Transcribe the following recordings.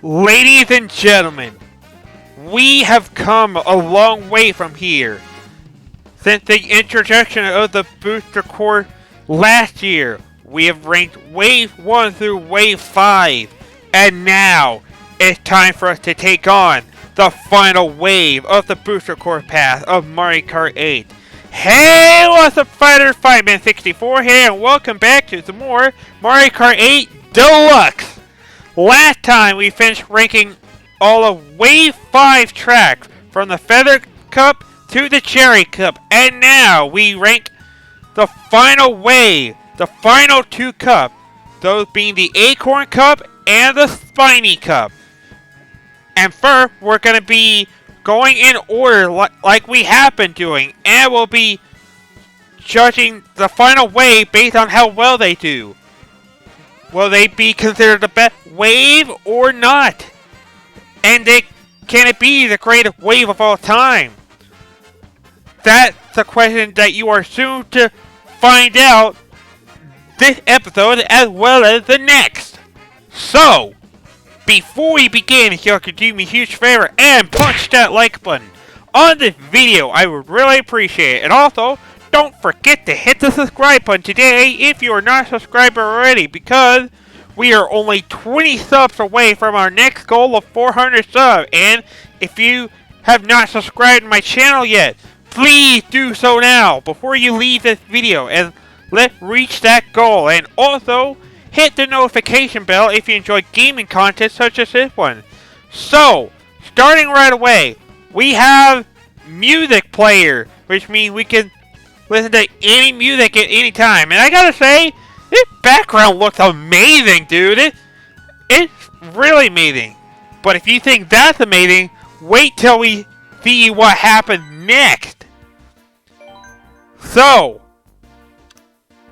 Ladies and gentlemen, we have come a long way from here. Since the introduction of the booster core last year, we have ranked Wave 1 through Wave 5. And now, it's time for us to take on the final wave of the booster core path of Mario Kart 8. Hey, what's up, fighters? Fireman64 here, and welcome back to some more Mario Kart 8 Deluxe. Last time we finished ranking all of Wave 5 tracks from the Feather Cup to the Cherry Cup, and now we rank the final wave, the final two cups, those being the Acorn Cup and the Spiny Cup. And first, we're going to be going in order like we have been doing, and we'll be judging the final wave based on how well they do. Will they be considered the best wave or not? And can it be the greatest wave of all time? That's the question that you are soon to find out this episode as well as the next. So, before we begin, if you could do me a huge favor and punch that like button on this video, I would really appreciate it. And also, don't forget to hit the subscribe button today if you are not a subscriber already, because we are only 20 subs away from our next goal of 400 subs. And if you have not subscribed to my channel yet, please do so now before you leave this video, and let's reach that goal. And also, hit the notification bell if you enjoy gaming content such as this one. So, starting right away, we have music player, which means we can listen to any music at any time. And I gotta say, this background looks amazing, dude. It's really amazing. But if you think that's amazing, wait till we see what happens next. So,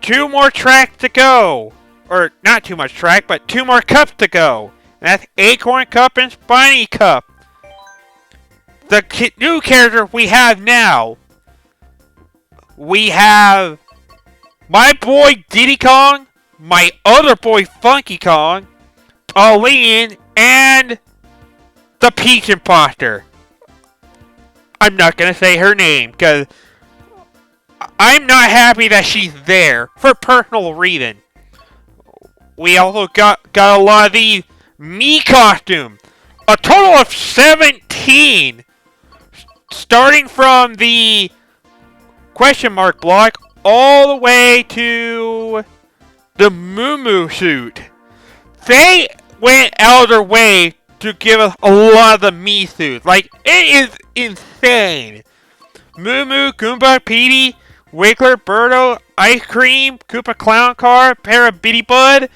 two more tracks to go. Or, not too much track, but two more cups to go. And that's Acorn Cup and Spiny Cup. The new character we have now. We have my boy Diddy Kong, my other boy Funky Kong, Pauline, and the Peach Imposter. I'm not going to say her name, because I'm not happy that she's there, for personal reasons. We also got a lot of these Mii costumes. A total of 17. Starting from the question mark block all the way to the Moo suit. They went out of their way to give us a lot of the Mii suits. Like, it is insane. Moo, Goomba, Petey, Wiggler, Birdo, Ice Cream, Koopa Clown Car, Parabitty Bud,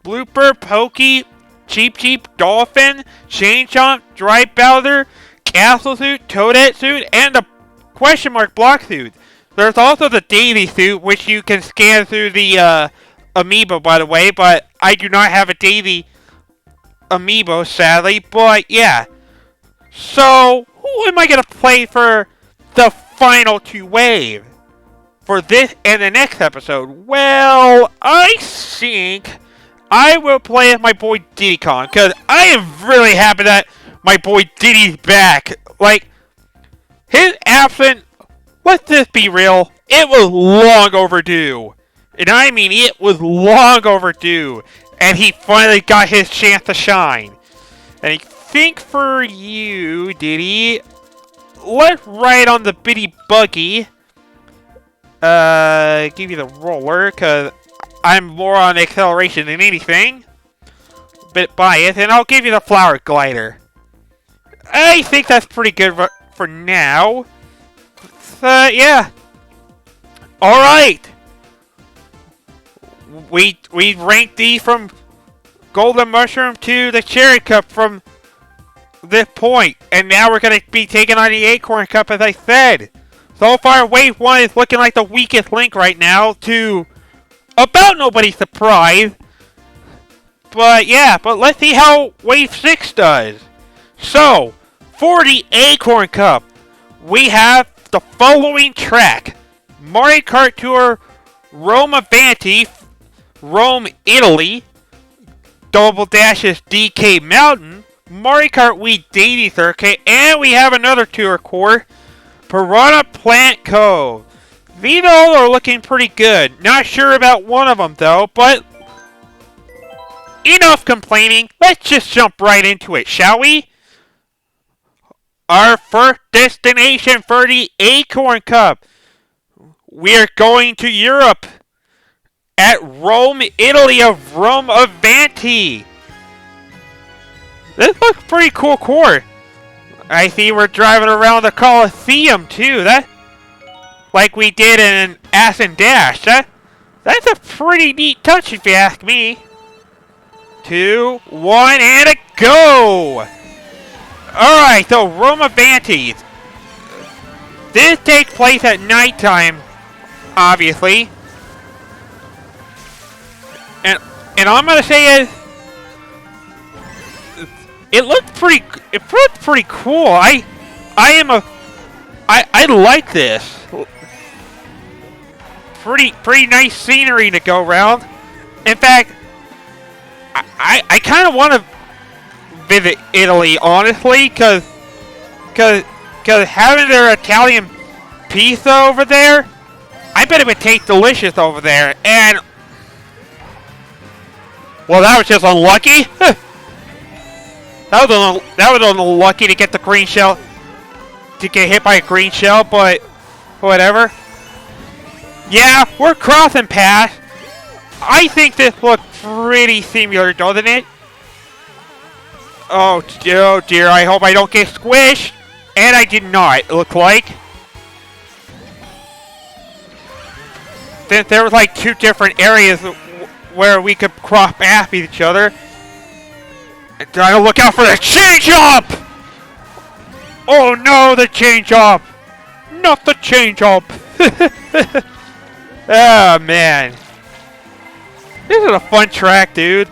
Blooper, Pokey, Cheep, Dolphin, Chain Chomp, Dry Bowser, Castle Suit, Toadette Suit, and the question mark block suit. There's also the Daisy Suit, which you can scan through the amiibo, by the way, but I do not have a Daisy amiibo, sadly, but yeah. So, who am I going to play for the final two waves? For this and the next episode? Well, I think I will play as my boy Diddy Kong, because I am really happy that my boy Diddy's back. Like, his absence, let's just be real, it was long overdue. And I mean, it was long overdue. And he finally got his chance to shine. And I think for you, Diddy, let's ride on the bitty buggy. Give you the roller, because I'm more on acceleration than anything. Bit biased, and I'll give you the flower glider. I think that's pretty good for now. Yeah. Alright. We ranked these from Golden Mushroom to the Cherry Cup from this point. And now we're going to be taking on the Acorn Cup, as I said. So far, Wave 1 is looking like the weakest link right now, to about nobody's surprise. But yeah, but let's see how Wave 6 does. So, for the Acorn Cup, we have the following track: Mario Kart Tour Rome Avanti, Rome, Italy, Double Dash's DK Mountain, Mario Kart Wii Daily Circuit, and we have another tour course, Piranha Plant Cove. These all are looking pretty good. Not sure about one of them though, but enough complaining. Let's just jump right into it, shall we? Our first destination for the Acorn Cup. We're going to Europe at Rome, Italy of Rome Avanti. This looks pretty cool course. I see we're driving around the Colosseum too. That, like we did in Ass and Dash. That's a pretty neat touch if you ask me. 2, 1, and a go! Alright, so Rome Avanti. This takes place at nighttime, obviously. And I'm gonna say it looks pretty cool. I like this. Pretty nice scenery to go around. In fact, I kind of want to visit Italy, honestly, cause having their Italian pizza over there, I bet it would taste delicious over there. And well, that was just unlucky. That was unlucky to get the green shell, to get hit by a green shell, but whatever. Yeah, we're crossing paths. I think this looks pretty similar, doesn't it? Oh dear, I hope I don't get squished. And I did not, it looked like. Since there was like 2 different areas where we could cross paths with each other. And try to look out for the change-up! Oh no, the change-up! Not the change-up! Oh man. This is a fun track, dude.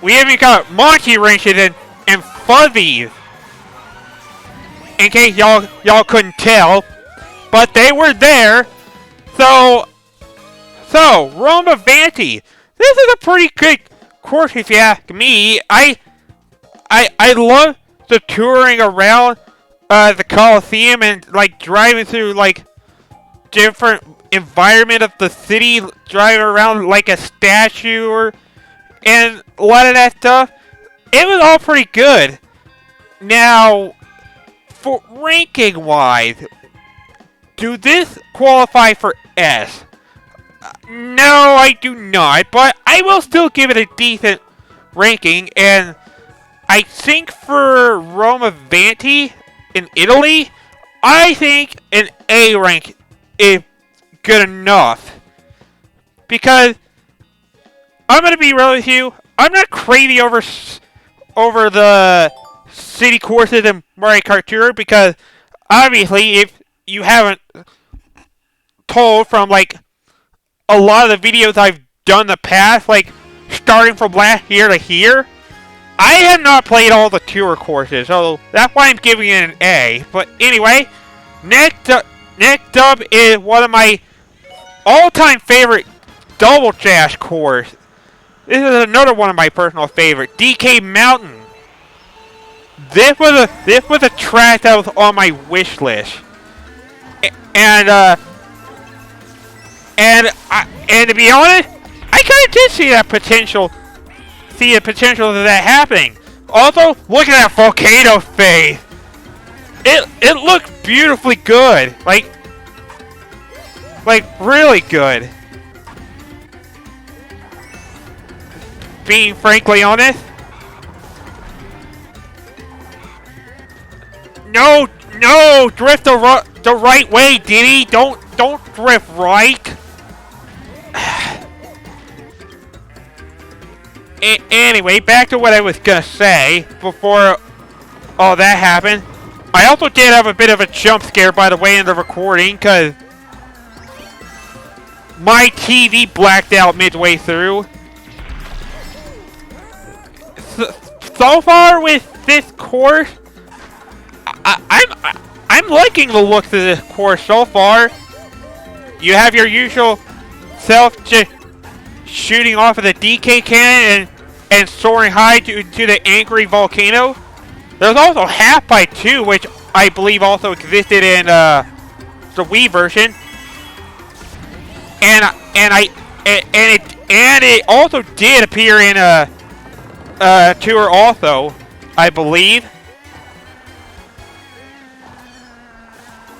We even got monkey wrenches and fuzzies. In case y'all couldn't tell. But they were there. So Rome Avanti. This is a pretty good course if you ask me. I love the touring around the Colosseum and like driving through like different environment of the city, driving around like a statue and a lot of that stuff. It was all pretty good. Now, for ranking wise, do this qualify for S? No, I do not, but I will still give it a decent ranking, and I think for Rome Avanti in Italy, I think an A rank is good enough. Because I'm gonna be real with you, I'm not crazy over the city courses in Mario Kart Tour, because obviously if you haven't told from like a lot of the videos I've done in the past, like starting from last year to here, I have not played all the tour courses, so that's why I'm giving it an A. But anyway, next up is one of my all-time favorite double dash course. This is another one of my personal favorite, DK Mountain. This was a track that was on my wish list, and to be honest, I kind of did see the potential of that happening. Also, look at that volcano face. It looks beautifully good, like really good. Being frankly honest. No, drift the right way, Diddy. Don't drift right. Anyway, back to what I was gonna say before all that happened. I also did have a bit of a jump scare, by the way, in the recording, because my TV blacked out midway through. So far with this course, I'm liking the looks of this course so far. You have your usual self just shooting off of the DK cannon, and soaring high to the angry volcano. There's also Half Pipe 2, which I believe also existed in the Wii version. And it also did appear in a tour also, I believe.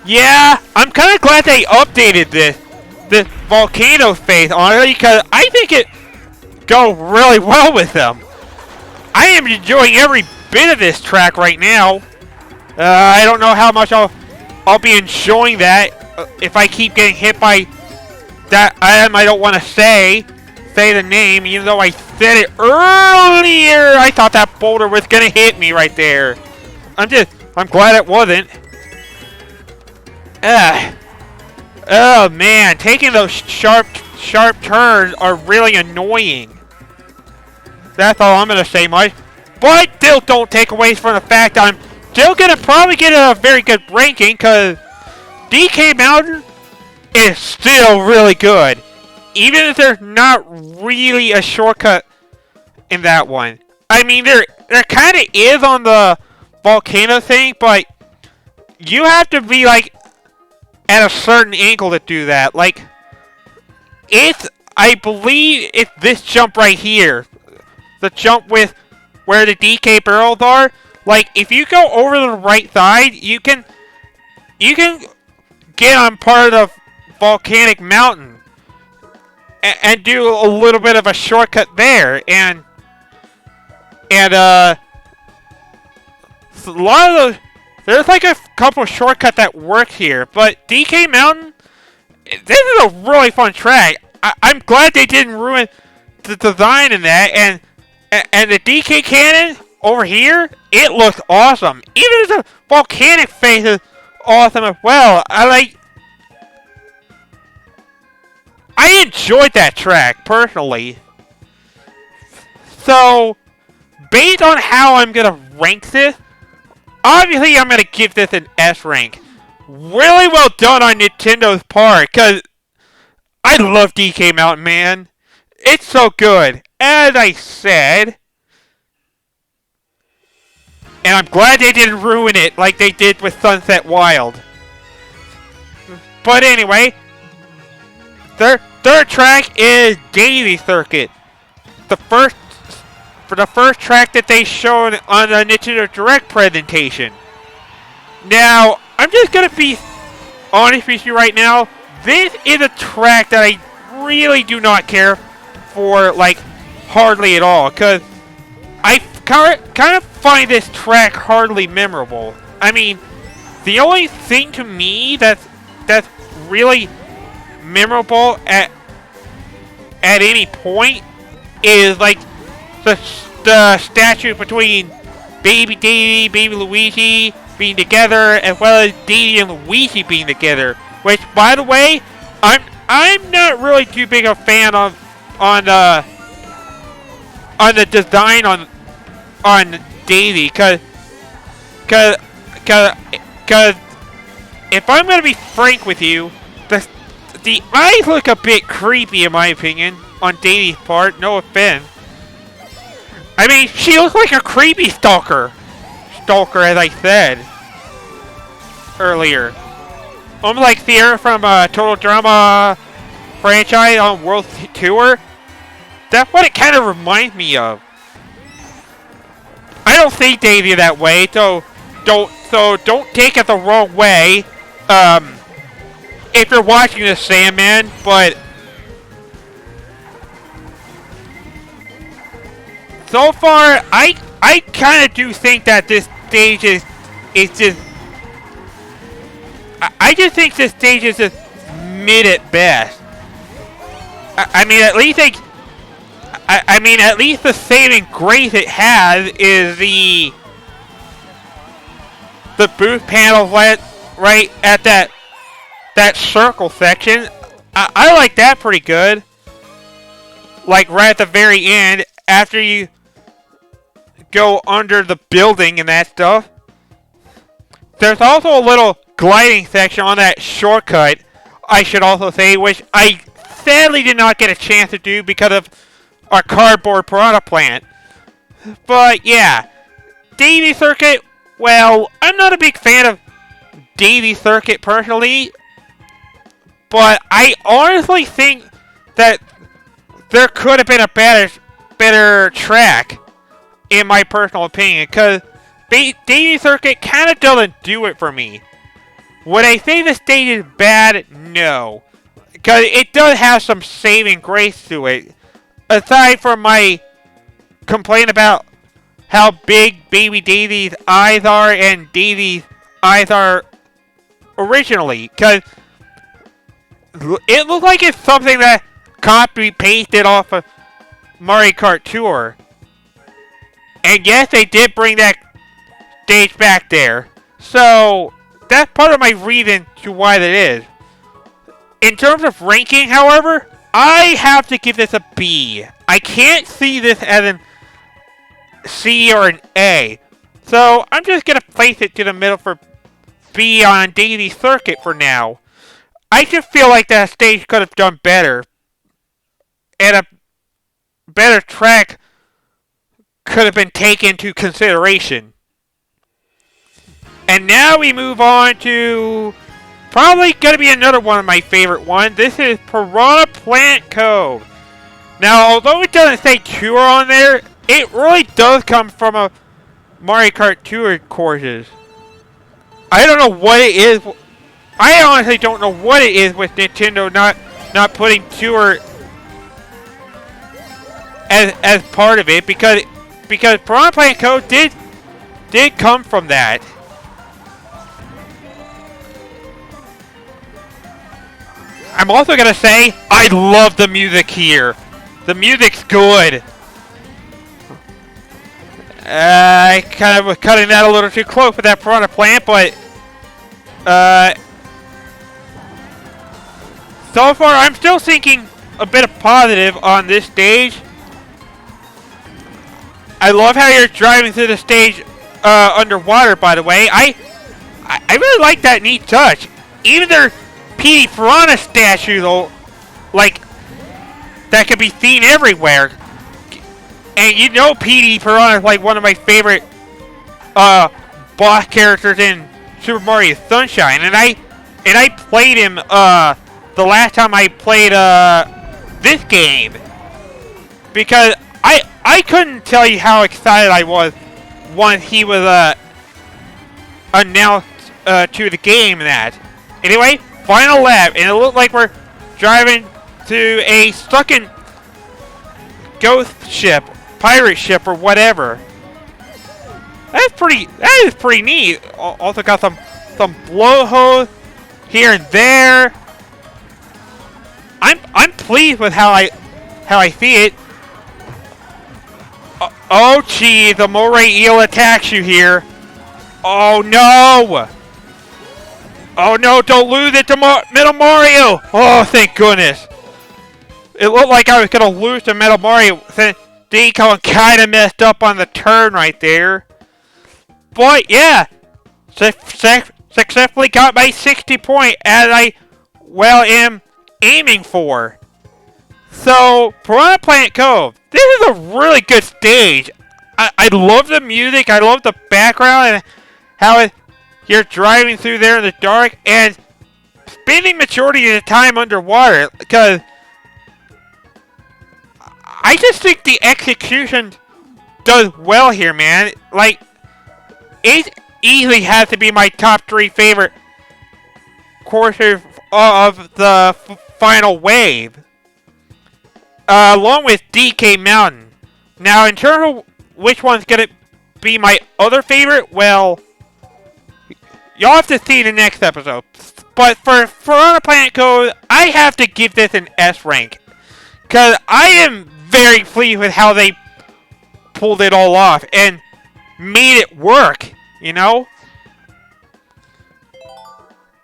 Yeah, I'm kind of glad they updated this volcano phase, honestly, because I think it goes really well with them. I am enjoying every bit of this track right now. I don't know how much I'll be enjoying that if I keep getting hit by that item I don't want to say the name, even though I said it earlier. I thought that boulder was gonna hit me right there. I'm glad it wasn't. Oh man, taking those sharp turns are really annoying. That's all I'm gonna say, Mike. But still, don't take away from the fact I'm still gonna probably get a very good ranking, because DK Mountain is still really good. Even if there's not really a shortcut in that one. I mean, there kind of is on the volcano thing, but you have to be, like, at a certain angle to do that. Like, I believe it's this jump right here. The jump with where the DK barrels are. Like, if you go over the right side, you can get on part of the volcanic mountain and do a little bit of a shortcut there, and a lot of those, there's like a couple of shortcuts that work here, but DK Mountain, this is a really fun track. I'm glad they didn't ruin the design in that, and the DK cannon over here, it looks awesome. Even the volcanic face is awesome as well. I enjoyed that track, personally. So, based on how I'm going to rank this, obviously I'm going to give this an S rank. Really well done on Nintendo's part, because I love DK Mountain, man. It's so good. As I said, and I'm glad they didn't ruin it like they did with Sunset Wild. But anyway, third track is Daisy Circuit. The first track that they showed on the Nintendo Direct presentation. Now, I'm just gonna be honest with you right now. This is a track that I really do not care for, like, hardly at all, because I kind of find this track hardly memorable. I mean, the only thing to me that's really memorable at any point is, like, the statue between Baby Daisy, Baby Luigi being together, as well as Daisy and Luigi being together. Which, by the way, I'm not really too big a fan on the design on Daisy, cause if I'm gonna be frank with you, the eyes look a bit creepy in my opinion on Daisy's part. No offense. I mean, she looks like a creepy stalker, as I said earlier. Almost like Sierra from Total Drama franchise on World Tour. That's what it kind of reminds me of. I don't see Daisy that way, so don't take it the wrong way. If you're watching the Sandman, but so far, I kind of do think that this stage is just. I just think this stage is just mid at best. I mean, at least at least the saving grace it has is the booth panel right at that circle section. I like that pretty good. Like right at the very end, after you go under the building and that stuff. There's also a little gliding section on that shortcut, I should also say, which I sadly did not get a chance to do because of our cardboard product plant. But yeah, Daisy Circuit, well, I'm not a big fan of Daisy Circuit personally, but I honestly think that there could have been a better track, in my personal opinion, because Daisy Circuit kind of doesn't do it for me. Would I say the stage is bad? No. Because it does have some saving grace to it. Aside from my complaint about how big Baby Daisy's eyes are and Daisy's eyes are originally. Because it looks like it's something that copy-pasted off of Mario Kart Tour. And yes, they did bring that stage back there. So, that's part of my reason to why that is. In terms of ranking, however, I have to give this a B. I can't see this as an C or an A. So, I'm just going to place it to the middle for B on Daisy Circuit for now. I just feel like that stage could have done better. And a better track could have been taken into consideration. And now we move on to probably going to be another one of my favorite ones. This is Piranha Plant Cove. Now, although it doesn't say Tour on there, it really does come from a Mario Kart Tour courses. I don't know what it is. I honestly don't know what it is with Nintendo not putting Tour as part of it, because Piranha Plant Cove did come from that. I'm also gonna say I love the music here. The music's good. I kind of was cutting that a little too close with that Piranha Plant, but so far I'm still thinking a bit of positive on this stage. I love how you're driving through the stage underwater, by the way. I really like that neat touch. Even their Petey Piranha statue, though, like, that can be seen everywhere. And you know Petey Piranha is like one of my favorite boss characters in Super Mario Sunshine. And I played him the last time I played this game. Because I couldn't tell you how excited I was once he was announced to the game and that. Anyway, final lap, and it looked like we're driving to a sunken ghost ship, pirate ship, or whatever. That is pretty neat. Also got some blowholes here and there. I'm pleased with how I see it. Oh, gee, the moray eel attacks you here. Oh, no! Oh, no, don't lose it to Metal Mario! Oh, thank goodness. It looked like I was going to lose to Metal Mario. Deco kind of messed up on the turn right there. But, yeah, successfully got my 60 point as I, well, am aiming for. So, Piranha Plant Cove, this is a really good stage. I love the music, I love the background, and how you're driving through there in the dark, and spending majority of the time underwater, because I just think the execution does well here, man. Like, it easily has to be my top 3 favorite courses of the final wave. Along with DK Mountain. Now, in terms of which one's going to be my other favorite, well, y'all have to see the next episode. But for Piranha Plant Cove, I have to give this an S rank. Because I am very pleased with how they pulled it all off and made it work, you know?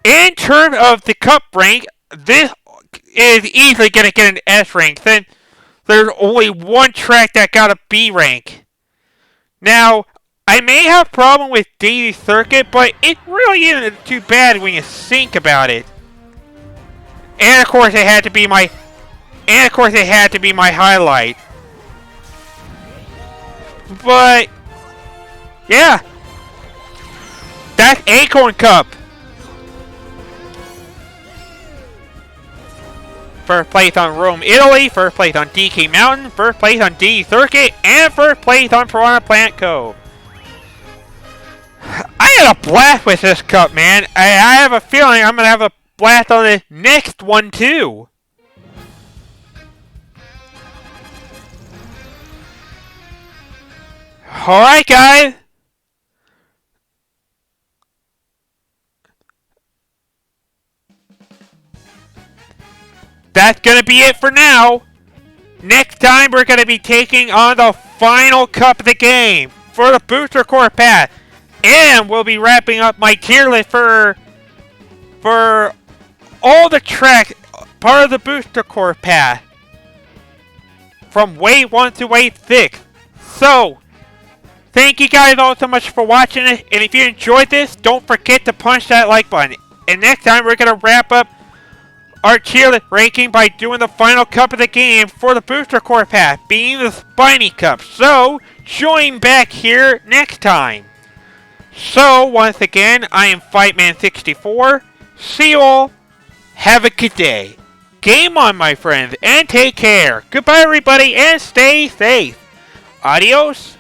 In terms of the cup rank, this is easily going to get an S rank, since there's only one track that got a B rank. Now, I may have a problem with Daisy Circuit, but it really isn't too bad when you think about it. And of course, it had to be my highlight. But, yeah. That's Acorn Cup. First place on Rome, Italy. First place on DK Mountain. First place on D Circuit. And first place on Piranha Plant Cove. I had a blast with this cup, man. I have a feeling I'm going to have a blast on the next one, too. Alright, guys. That's going to be it for now. Next time, we're going to be taking on the final cup of the game for the Booster Course Pass. And we'll be wrapping up my tier list for all the tracks, part of the Booster Course Pass. From Wave 1 to Wave 6. So, thank you guys all so much for watching it. And if you enjoyed this, don't forget to punch that like button. And next time, we're going to wrap up our tier list ranking by doing the final cup of the game for the Booster Course Pass, being the Spiny Cup. So, join back here next time. So, once again, I am Fightman64. See you all. Have a good day. Game on, my friends, and take care. Goodbye, everybody, and stay safe. Adios.